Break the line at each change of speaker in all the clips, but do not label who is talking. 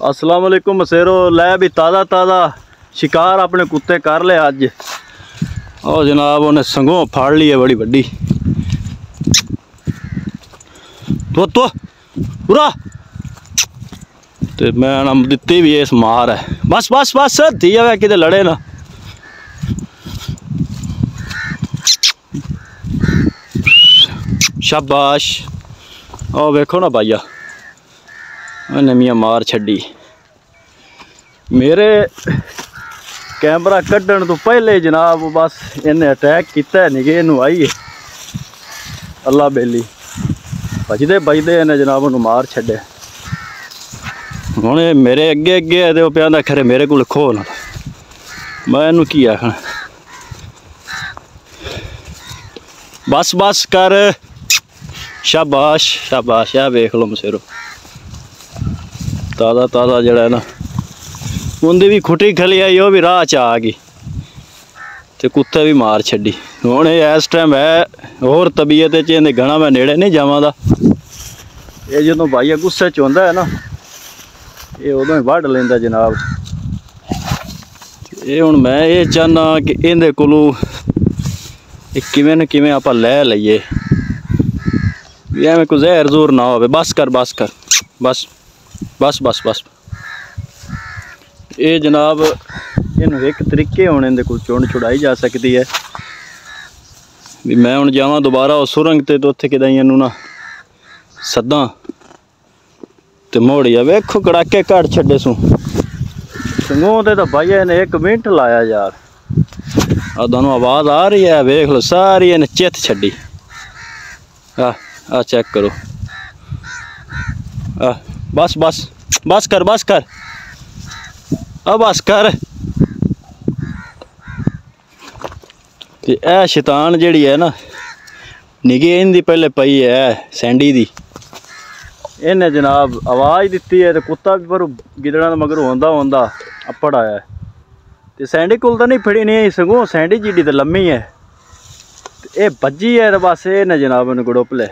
अस्सलाम वालेकुम मसेरो। लै भी ताज़ा ताज़ा शिकार अपने कुत्ते कर ले अज। और जनाब उन्हें संगों फाड़ ली है बड़ी बड़ी। तो पूरा तो मैं ना दिती भी इस मार है। बस बस बस थी जावे कि लड़े ना। शाबाश। और वेखो ना भाईया इन्हें मियाँ मार छड़ी। मेरे कैमरा कढ़न तो पहले जनाब बस इन्हें अटैक किया निगे इनू आई है। अल्लाह बेली बजते बजते इन्हें जनाब उन्हें मार छड़े। हुण मेरे अगे अगे है तो प्यादा खरे मेरे को खो ना। मैं इनू की आखना बस बस कर। शाबाश शाबाश। आ वेख लो मसेरो ताज़ा ताज़ा जड़ा है ना उनकी भी खुटी खली आई वो भी राह च आ गई तो कुत्ते भी मार छड़ी। हुण इस टाइम है होर तबीयत इन्हें घना मैं नेड़े नहीं जावांगा। ये जो भाईया गुस्से च होंदा है ना ये उदों ही वढ़ लेंदा जनाब। ये हुण मैं ये चाहना कि इहदे कोलों किवें न किवें आपां लै लईए भी एवें कोई जहर जोर ना होवे। बस कर बस कर बस बस बस बस। ये जनाब इनू एक तरीके होने इहदे कोल चुन छुड़ाई जा सकती है भी मैं हुण जावां दोबारा उस सुरंग ते तो उत्थे किदां इनू ना सदा तो मोड़िया वेखो कड़ाके कट छड़े सूं संगों ते तो भाईया ने 1 मिनट लाया यार। आ दोनों आवाज़ आ रही है वेख लो सारी इन्हें चित छड़ी। आ चेक करो। बस बस बस कर बस कर। बस कर। ते ए शैतान जिहड़ी है ना निगे इनदी पहले पई है सैंडी दी। इन्हें जनाब आवाज़ दी है तो कुत्ता भी पर गिदड़ा मगर होंदा होंदा अपड़ आया है। तो सैंडी कोल तो नहीं फड़ी नहीं सगों सैंडी जिड्डी तो लम्मी है ये बज्जी है तो बस इन्हें जनाब उन्हें गड़ुप ले।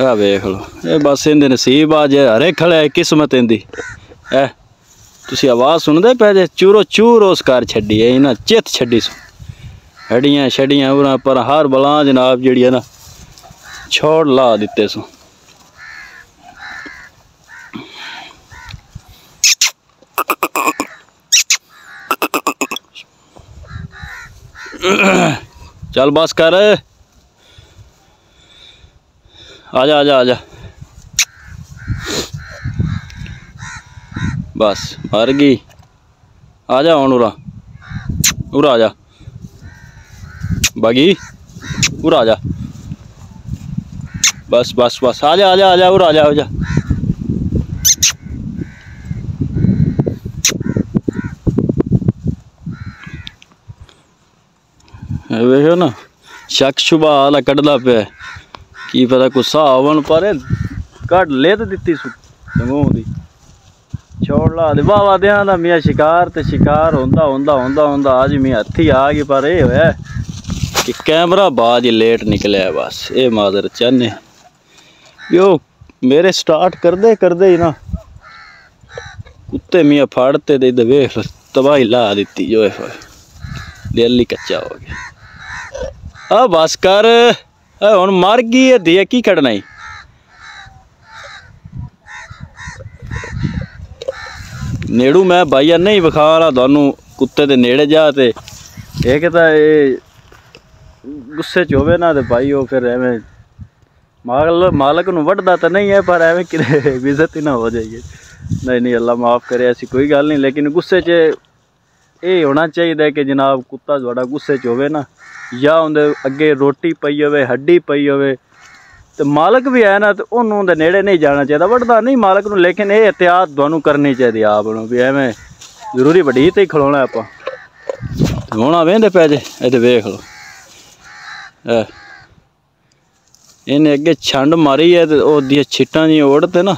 आ वेख लो ये बस इनके नसीब आज हरे खड़े है किस्मत इनकी है। तुसी आवाज़ सुनते पे जे चूरो चूर उस घर छड़ी है इन्हें चित छड़ी सू हड्डियाँ छड़ियाँ उरा पर हर बला जनाब जी है ना छोड़ ला दिते सू। चल बस कर। आजा आजा आजा बस मर गई। आजा हुण उरा उरा आजा बागी उरा आजा बस बस बस आजा आजा आजा उरा आजा आजा। वेखो ना शक शुबा आला कढ़दा पे की पता गुस्सा आवन पर कढ़ ले तो दिती संगों दी छोड़ ला दे। वाह वाह दें दा मियाँ शिकार तो शिकार होंदा होंदा होंदा होंदा अज मियाँ हथी आ गई पर यह होया कि कैमरा बाज लेट निकलिया। बस ये माजर चाहने यो मेरे स्टार्ट करदे ही ना कुत्ते मियाँ फाड़ते दे इधर वेख तबाही ला दी जो दिल ही कच्चा हो गया। बस कर हुण मर गई है दी की कढ़ना ही। नेड़ू मैं भाईया नहीं विखा रहा थानू कुत्ते दे नेड़े जा ते एक तो ये गुस्से च होवे ना तो भाई वो फिर एवें मालक नू वढ़दा तो नहीं है पर एवें कि बेइज्जती ना हो जाएगी। नहीं नहीं अल्लाह माफ़ करे ऐसी कोई गल नहीं लेकिन गुस्से च ये होना चाहिए कि जनाब कुत्ता थोड़ा गुस्से च होवे ना या उनके अगे रोटी पई होवे हड्डी पई होवे तो मालक भी है ना तो उन्होंने नेड़े नहीं जाना चाहिए वढ़दा नहीं मालक नू। लेकिन ये एहतियात तुहानू करनी चाहिए आप भी एवें जरूरी वड्डी ते ही खलोना आपां होना वेंदे पै जे इधर वेख लो। इन्हें अगे छंड मारी है तो ओदियां छिट्टां जी उड़ते ना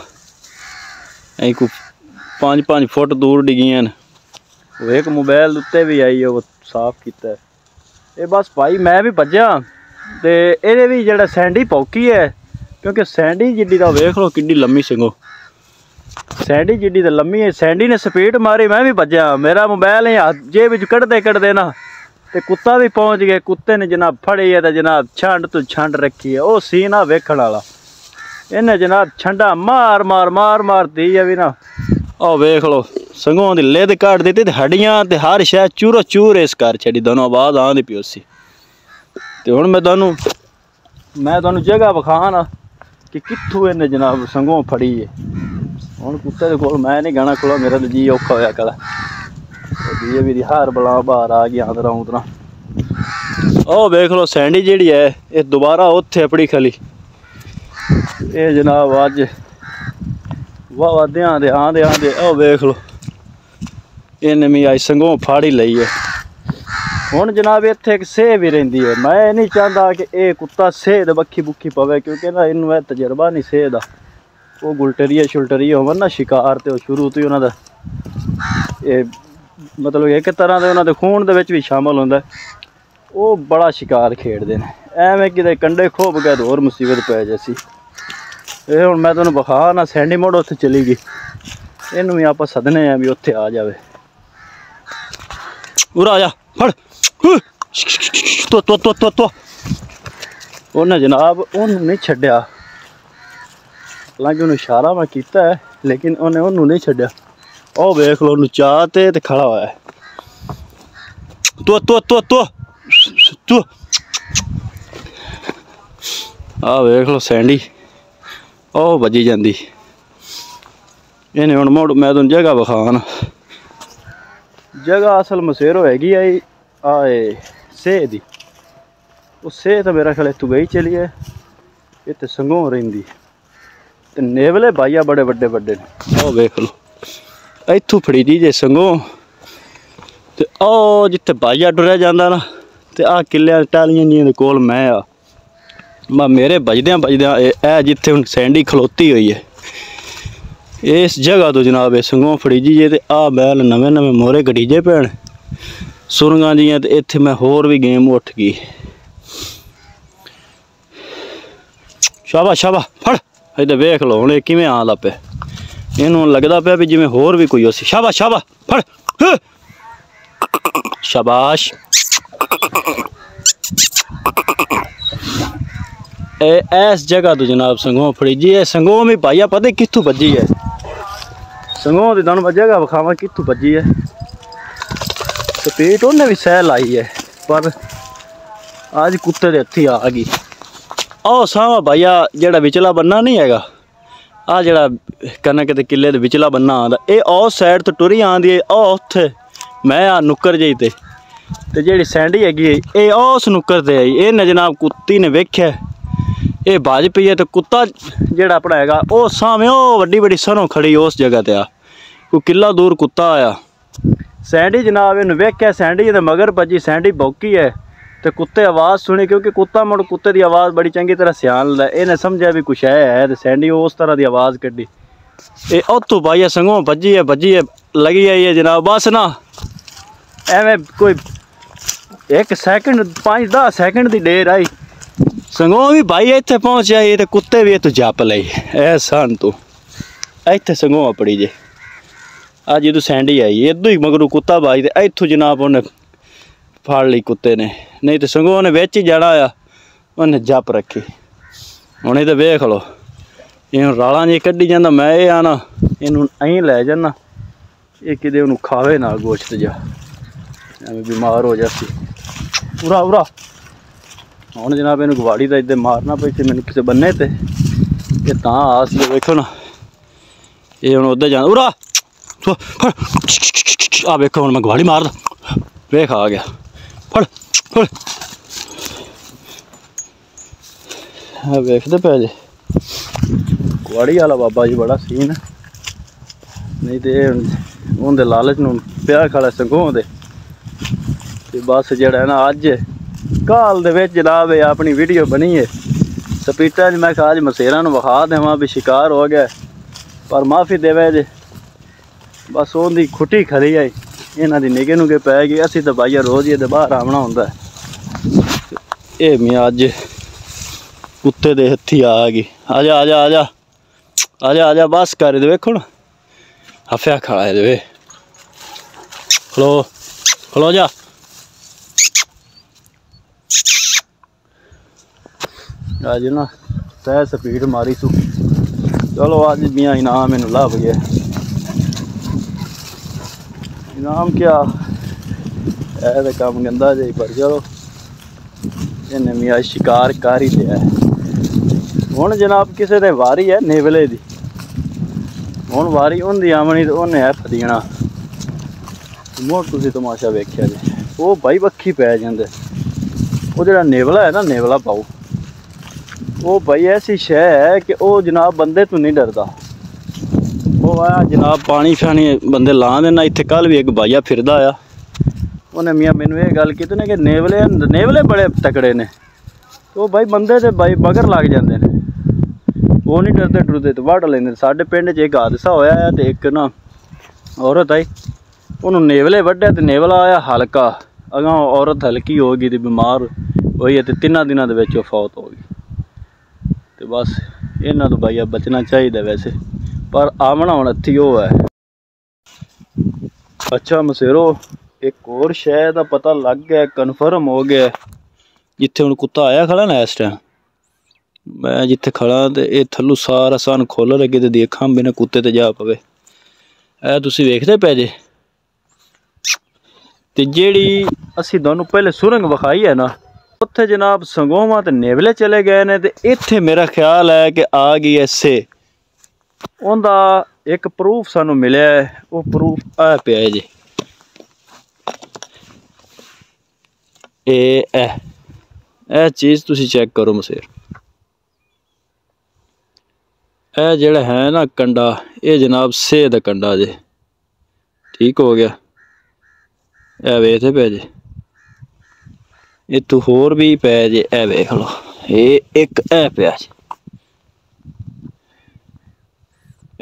ऐ को 5-5 फुट दूर डिगियां न। वो एक मोबाइल उत्ते भी आई है वो साफ किया है। ये बस भाई मैं भी भज्या तो ये भी जरा सैंडी पौकी है क्योंकि सैंडी जिड्डी का वेख लो कि लम्मी सिंगो सैंडी जिड्डी तो लम्मी है। सैंडी ने स्पीड मारी, मैं भी भज्या। मेरा मोबाइल ही हाथ जेब कढ़ते कढ़ते ना ते कुत्ता भी पहुंच गया। कुत्ते ने जनाब फड़ी है तो जनाब छंड तो छंड रखी है। वो सीना वेखण वाला। इन्हें जनाब छंडा मार मार मार मार दी है भी ना। ओ वेख लो संगों दी लिद काट दी ते हड्डियां ते हर शै चूरो चूर इस कर छड़ी। दोनों आवाज़ आंदी पई उसी। ते हुण मैं तुहानू जगह विखा ना कि कित्थों इन्हें जनाब संगों फड़ी है। हुण कुत्ते दे कोल मैं नहीं गाना खलो, मेरा तो जी औखा होया कदा। जी भी हर बला बाहर आ गया आंदरा उंदरा। ओ वेख लो सैंडी जिहड़ी है ये दोबारा उत्थे अपनी खली। ये जनाब अज वाह देआं दे आंदे आंदे ओ वेख लो इन्हें मी अज संगों फाड़ी लई है। हुण जनाब इत्थे एक सेह भी रहिंदी है। मैं नहीं चाहता कि ये कुत्ता सेह दे बक्खी बुक्खी पवे, क्योंकि ना इनू तजर्बा नहीं सेह दा। वो गुलटरिया शुलटरिया होवन ना शिकार ते शुरू तो ही उन्हां दा मतलब एक तरह के उन्होंने खून दे विच भी शामिल होंदा। वो बड़ा शिकार खेडदे ने। एवें किते कंडे खोप गए तो होर मुसीबत पै जैसी। ये हुण मैं तुहानू विखा ना सैंडी मुड़ उत्थे चली गई। इनू भी आपां सदने आ भी उत्थे आ जावे। उरा आ जा फड़ तो तो तो तो तो उन्हें जनाब उन्होंने नहीं छड्डिया। हालांकि उन्हें इशारा मैं कीता है लेकिन उन्हें उन्होंने नहीं छड्डिया। ओ वेख लो उन्होंने चाह ते खड़ा होया है। तो तो तो तो तो आ वेख लो सैंडी ओ बजी जाती। इन्हें हुण मुड़ मैं तुहानू जगह विखा ना। जगह असल मसेरो हैगी आई आए सेह दी। वो सेह तो मेरा ख्याल इत्थों गई चली है। इत्थे संगों रहिंदी ते नेवले बाइया बड़े बड़े बड़े ने। ओ वेख लो इत्थों फड़ी दी जे संगों ते ओ जिथे बाइया टुरया जांदा ना ते आ किल्लियां टालियां जियां दे कोल मैं आ। मेरे बजद्यां बजद्यां ए जिथे हुण सैंडी खलोती हुई है इस जगह तो जनाब संगों फड़ी जी जे। ते आ बैल नवें नवें मोहरे गडीजे पैण सुरंगां जियां ते इत्थे मैं होर भी गेम उठ गई। शाबाश शाबाश फड़ इधर वेख लो हुण किवें आंदा पिया। इन्हूं लगदा पिया भी जिवें होर भी कोई उसी। शाबाश शाबाश फड़ शाबाश। इस जगह तो जनाब संगों फड़ी जी है। संगों भी भाइया पता कित्थों बजी है। संगों की तुहानू मैं जगह विखावा कित्थों बजी है। स्पीड उन्हें भी सह लाई है पर अज कुत्ते दे हत्थी आ गई। ओ सावा भाइया जेड़ा विचला बन्ना नहीं हैगा आ जेड़ा कनक के किले दे विचला बन्ना आंदा ये उस साइड तो टुरी आंदी है। ओ उत्थे मैं आ नुक्कर जी ते जेड़ी सैंडी हैगी ये उस नुक्कर ते आई। इन्हें जनाब कुत्ती ने वेख्या ये भज पई है। तो कुत्ता जेड़ा अपना हैगा वो सावें ओ वड्डी वड्डी सरों खड़ी उस जगह ते आ। कोई किला दूर कुत्ता आया। सैंडी जनाब इन्हें वेख्या सैंडी दे मगर भजी। सैंडी भौंकी है तो कुत्ते आवाज़ सुनी क्योंकि कुत्ता मुड़ कुत्ते की आवाज़ बड़ी चंगी तरह सियान लै। इन्हें समझा भी कुछ है तो सैंडी उस तरह की आवाज़ कड्डी। ये उत्थों भाइया संगों बजी है लगी आई है जनाब। बस ना एवें कोई 1 सैकंड 5-10 सैकंड की देर आई। संगों भी भाई इत्थे पहुँच आई तो कुत्ते भी इतों जप लई ऐ सन तू इत्थे संगों अपड़ी जे। अज इतों सैंडी आई इदों ही मगरू कुत्ता बाई तो इत्थों जनाब उन्हें फाड़ ली कुत्ते ने। नहीं तो संगों ने विच ही जाना आ उन्हें जप रखी। हुण इधर वेख लो इन्हूं रालां जी कड्ढी जांदा। मैं ये आना इन्हूं अहीं लै जाना ये किते उन्हूं खावे ना गोश्त जा एवें बीमार हो जासी। उरा उरा हुण जनाब इन्हूं गवाड़ी दा इधर मारना पई सी मैनूं किसे बन्ने ते ये तां आस दे वेखो ना ये हुण उधर जाना। उरा आ वेखो हुण मैं गवाड़ी मारदा वेख आ गया फड़ फड़ वेखदे पे जे गवाड़ी वाला बाबा जी बड़ा सीन नहीं तो उनके लालच नूं पिया खड़ा संगों दे ते बस जेड़ा है ना अज काल दे विच जनाब अपनी वीडियो बनी है स्पीटा मैं अज मसेरा नूं विखा देवां भी शिकार हो गया पर माफ़ी देवे जे बस उनकी खुटी खली आई इन्हां दी निगे नुगे पै गई। असीं तो भाइया रोज़ ही बाहर आवना हुंदा है। ये मैं अज कुत्ते दे हत्थी आ गई। आजा आजा आजा आजा आजा बस कर दे वेखो ना हफिया खड़ा है वे खलो खलो जा अज ना तै स्पीड मारी सू चलो अज मियाँ इनाम मैनू लभ गया इनाम क्या है तो कम गंदा जी पर चलो इन्हें मियाँ शिकार कर ही लिया हुण जनाब किसी दे वारी है नेवले दी हुण वारी उन्दी आमनी तो उन्हें है फदीना मोड़ तुसीं तमाशा वेख्या जी वो भाई बक्खी पै जांदे वो जिहड़ा नेवला है ना नेवला पाओ वो भाई ऐसी शै है कि वो जनाब बंदे तो नहीं डरदा वो आया जनाब पानी शानी बंदे ला देना इत्थे कल भी एक भाईया फिरदा आया उन्हें मियाँ मैनू ये गल कीती ने कि नेवले बड़े तकड़े ने वो भाई बंदे ते भाई मगर लग जाते हैं वो नहीं डरते डरते तो वड़ लेंदे साडे पिंड च एक हादसा होया है तो एक ना औरत आई उन्होंने नेवले वड्ढे तो नेवला आया हल्का अगों औरत हल्की हो गई तो बीमार होई तो 3 दिनों दे विच फौत हो गई तो बस इन्हां तो भाई बचना चाहिए वैसे पर आमना हुण हत्थी वो है। अच्छा मसेरो एक और शय दा पता लग गया कन्फर्म हो गया जिथे हुण कुत्ता आया खड़ा ना इस टाइम मैं जिथे खड़ा तो ये थल्लू सारा सन खोल लगे तो देखा बिना कुत्ते ते जा पवे ऐ तुसीं वेखदे पे जे ते जेड़ी असीं तुहानूं पहले सुरंग विखाई है ना उत्थे जनाब संगोमा ते नेवले चले गए ने ते इत्थे मेरा ख्याल है कि आ गई ऐसे उनका एक प्रूफ सानू मिले वो प्रूफ आ पे जी ए चीज़ तुसी चेक करो मसेर ए जेड़ा है ना कंडा ये जनाब सेह दा कंडा जे ठीक हो गया ए वेखदे पे जे इत्थों होर भी पै जे ए वेख लो ये एक ए पिया जी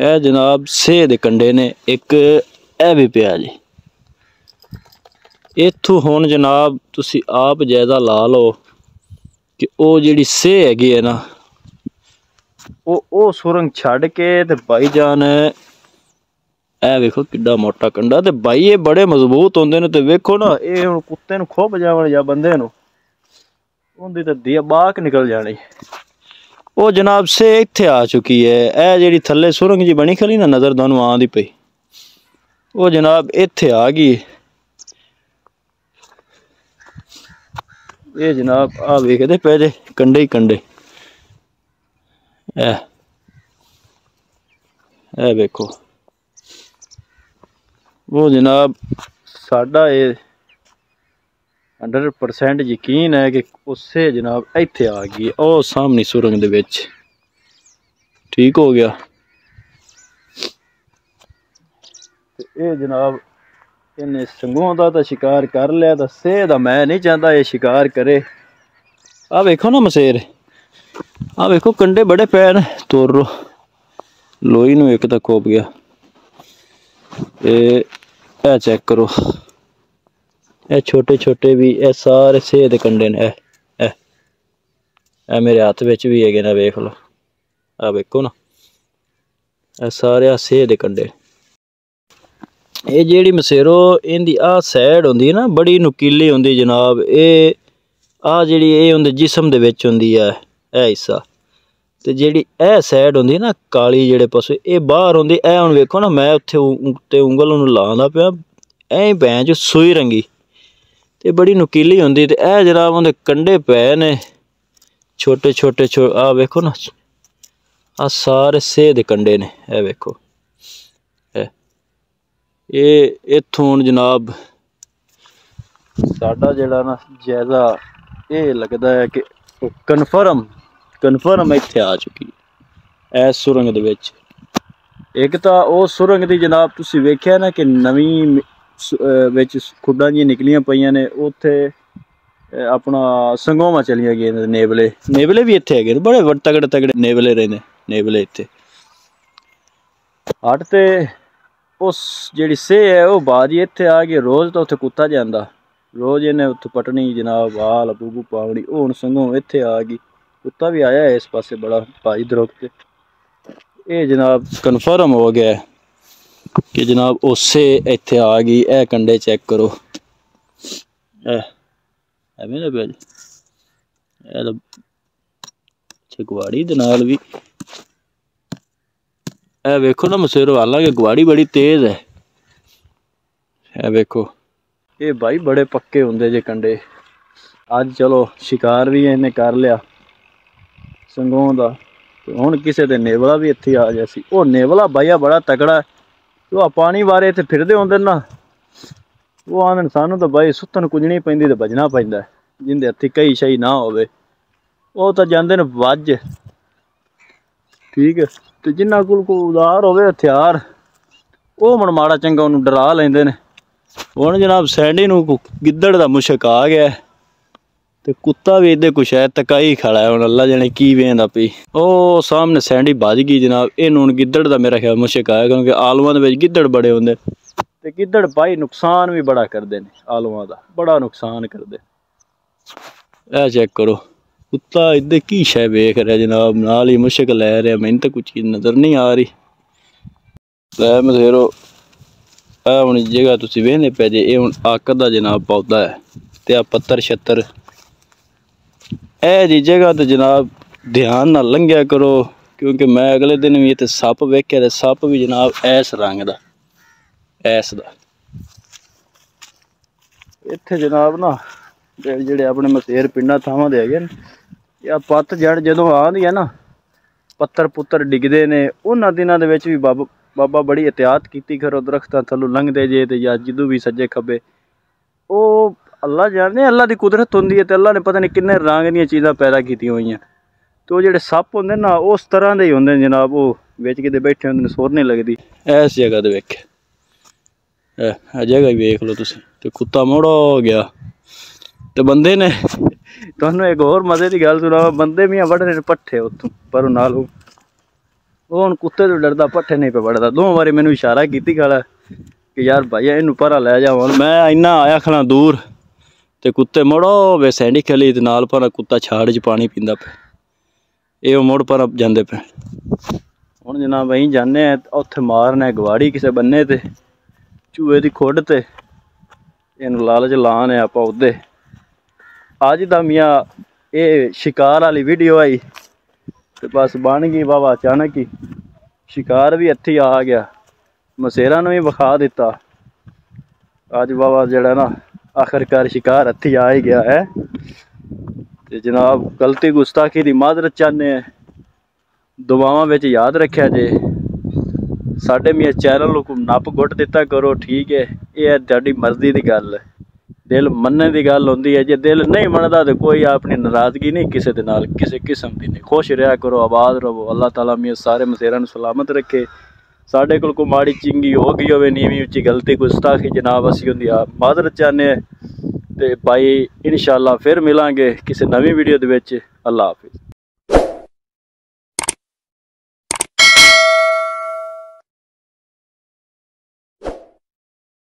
ए जनाब सेह दे कंडे ने एक ए भी पिया जी इत्थों हुण जनाब तुसी आप जायदा ला लो कि वो जिहड़ी सेह हैगी है ना वो सुरंग छड्ड के ते भाईजान ए वेखो किड्डा मोटा कंडा ते भाई ये बड़े मजबूत होंदे ने ते वेखो ना ये हुण कुत्ते नूं खुभ जावण या बंदे नूं उन्दी ते दियाबाक निकल जानी वो जनाब से इत्थे आ चुकी है ए जिहड़ी थल्ले सुरंग जी बनी खली ना नज़र तुहानूं आंदी पई वो जनाब इत्थे आ गई ये जनाब आ वेखदे पे जे कंडे ही कंडे ए वेखो वो जनाब साडा ये 100% यकीन है कि उससे जनाब इत्थे आ गई ओ सामने सुरंग दे विच ठीक हो गया ये जनाब इन्हें संगों का तो शिकार कर लिया तो सेह दा मैं नहीं चाहता ये शिकार करे आ वेखो ना मसेर आ वेखो कंडे बड़े पै न तोरो लोई नूं एक तो खोप गया ए चेक करो ए छोटे छोटे भी ए सारे सेह दे कंडे ने ए मेरे हाथ विच भी है ना वेख लो आ वेखो ना ए सारे सेह दे कंडे ये जेड़ी मसेरो इनदी आ सैड होंदी है ना बड़ी नुकीली होंदी जनाब ये आ जेड़ी ये उनदे जिस्म दे विच होंदी है ए हिस्सा ते जेड़ी ए सैड होंदी ना काली जेड़े पासों ये बाहर होंदी ए हुण वेखो ना मैं उत्थे उत्ते उंगल नूं लांदा पिया ऐ भैं च सूई रंगी ते बड़ी नुकीली होंदी ते ए जनाब उनदे कंडे पै ने छोटे छोटे आ वेखो ना आ सारे सेह दे कंडे ने ए वेखो ये इत्थों जनाब साडा जेड़ा ना जायदा ये लगदा है कि कन्फर्म इत्थे आ चुकी है इस सुरंग दे विच एक तो वो सुरंग दी जनाब तुसीं वेख्या ना कि नवीं विच खुड्डां जी निकलियां पईयां ने उत्थे अपना संगोमा चलियां गए नेवले भी इत्थे हैगे बड़े तगड़े तगड़े नेवले रहिंदे नेवले इत्थे हट ते उस जिहड़ी सेह है वो बाजी इत्थे आ गई रोज़ तो उत्थे कुत्ता जांदा रोज़ इन्हें उत्थे पटनी जनाब हाल बूबू पावनी हुण संगों इत्थे आ गई कुत्ता भी आया है इस पासे बड़ा भाई दरुख्त ये जनाब कन्फर्म हो गया कि जनाब उसे इत्थे आ गई। ए कंडे चेक करो, एवें ना पिया जी गुआड़ी दे नाल भी ए वेखो ना मसेरो, हालांकि गुआड़ी बड़ी तेज है। ए वेखो ये भाई बड़े पक्के होंदे जे कंडे। अज चलो शिकार भी इन्हें कर लिया संगों दा, हुण किसे दे नेवला भी इत्थे आ गया सी। ओ नेवला भाईया बड़ा तगड़ा है, तो पानी बारे इत्थे फिरदे होंदे ना, वो आंदे सानू तो भाई सुत्तन कुजनी पैंदी ते भजना पैंदा है। जिंदे हत्थी कई शई ना होवे वो तो जांदे ने वज, ठीक है। तो जिन्ना कोल कोई उदार होवे हथियार वो मन माड़ा चंगा उन्हें डरा लेंदे ने। हुण जनाब सैंडी नूं गिद्दड़ दा मुशक आ गया है, ते कुत्ता भी इहदे कुछ है तकाई खड़ा है। हुण अल्लाह जाने की वेंदा पई। ओ सामने सैंडी भज गई जनाब। इहनूं हुण गिद्दड़ दा मेरा ख्याल मुशक आया, क्योंकि आलूआं दे विच गिद्दड़ बड़े होंदे ते गिद्दड़ भाई नुकसान भी बड़ा करदे ने, आलूआं दा बड़ा नुकसान करदे। ए चेक करो कुत्ता इधर की शै वेख रहा जनाब, नाल ही मुशक लै रहा। मैनूं तो कुछ चीज़ नज़र नहीं आ रही। लै मसेरो आ हुण जगह तुसीं वेखदे पे जे, ये हुण अक दा जनाब पौधा है ते आ पत्तर छत्तर ए जी जगह तो जनाब ध्यान नाल लंघिया करो, क्योंकि मैं अगले दिन भी इत्थे सप वेख्या ते सप भी जनाब ऐस रंग दा, ऐस दा। इत्थे जनाब ना जेह्ड़े अपने मसेर पिंडां थावां दे हैगे न, या पत्त जड़ जदों आंदी है ना, पत्तर पुत्तर डिगदे ने, उन्हां दिनां दे विच भी बाबा बड़ी एहतियात कीती करो। दरख्तां थल्लों लंघदे जे ते या जदों भी सज्जे खब्बे, ओ अल्लाह जाने अल्लाह दी कुदरत होंदी है, ते अल्लाह ने पता नहीं किन्ने रंग दियां चीज़ां पैदा कीतियां होईयां। तो जेह्ड़े सप होंदे ना उस तरह दे ही होंदे ने जनाब, वो बिच किते बैठे होंदे ने, सुर नहीं लगदी। इस जगह दे विच जगह ही वेख लो तुसीं। ते कुत्ता मुड़ो गया ते बंदे ने तुहानूं एक होर मज़े की गल सुनावां, बंदे मियां वड्ढने पट्ठे उत्थों पर नालों, वो हुण कुत्ते तो डरदा पट्ठे नहीं पे वड्ढदा। दो बारी मैनूं इशारा कीती खड़ा कि यार भाईया इनू परा लै जा। हुण मैं इन्ना आया खड़ा दूर ते कुत्ते मुड़ो वे सैंडी खली ते नाल परा कुत्ता छाड़ च पानी पींदा पे, ये मुड़ पर जांदे पे। हुण जनाब असीं जाने उत्थे मारने गुआड़ी किसे बन्ने ते चूहे दी खुड ते इनू लालच लाने आपां उदे। अज दा मियां ये शिकार वाली वीडियो आई ते बस बन गई वाह अचानक ही शिकार भी इत्थे आ गया, मसेरा नूं भी विखा दिता। अज वाह जेड़ा ना आखिरकार शिकार इत्थे आ ही गया है। ते जनाब गलती गुस्ताखी दी माजरत चाहने, दुआवां विच याद रखिया जे। साडे मियां चैनल को नप गुट दिता करो, ठीक है। ये तुहाडी मर्जी दी गल है, दिल मनने दी गल होंदी है। जे दिल नहीं मनदा तो कोई अपनी नाराज़गी नहीं किसी दे नाल, किसी किस्म दी नहीं। खुश रहा करो, आबाद रहो। अल्लाह ताला मियां सारे मसेरां नूं सलामत रखे। साडे कोल कोई माड़ी चिंगी हो गई होवे, नीवीं उच्ची गलती गुस्ताखी जनाब, असीं उहदी माजरत चाहने। ते भाई इंशाअल्लाह फिर मिलांगे किसी नवीं वीडियो दे विच। अल्लाह हाफिज़।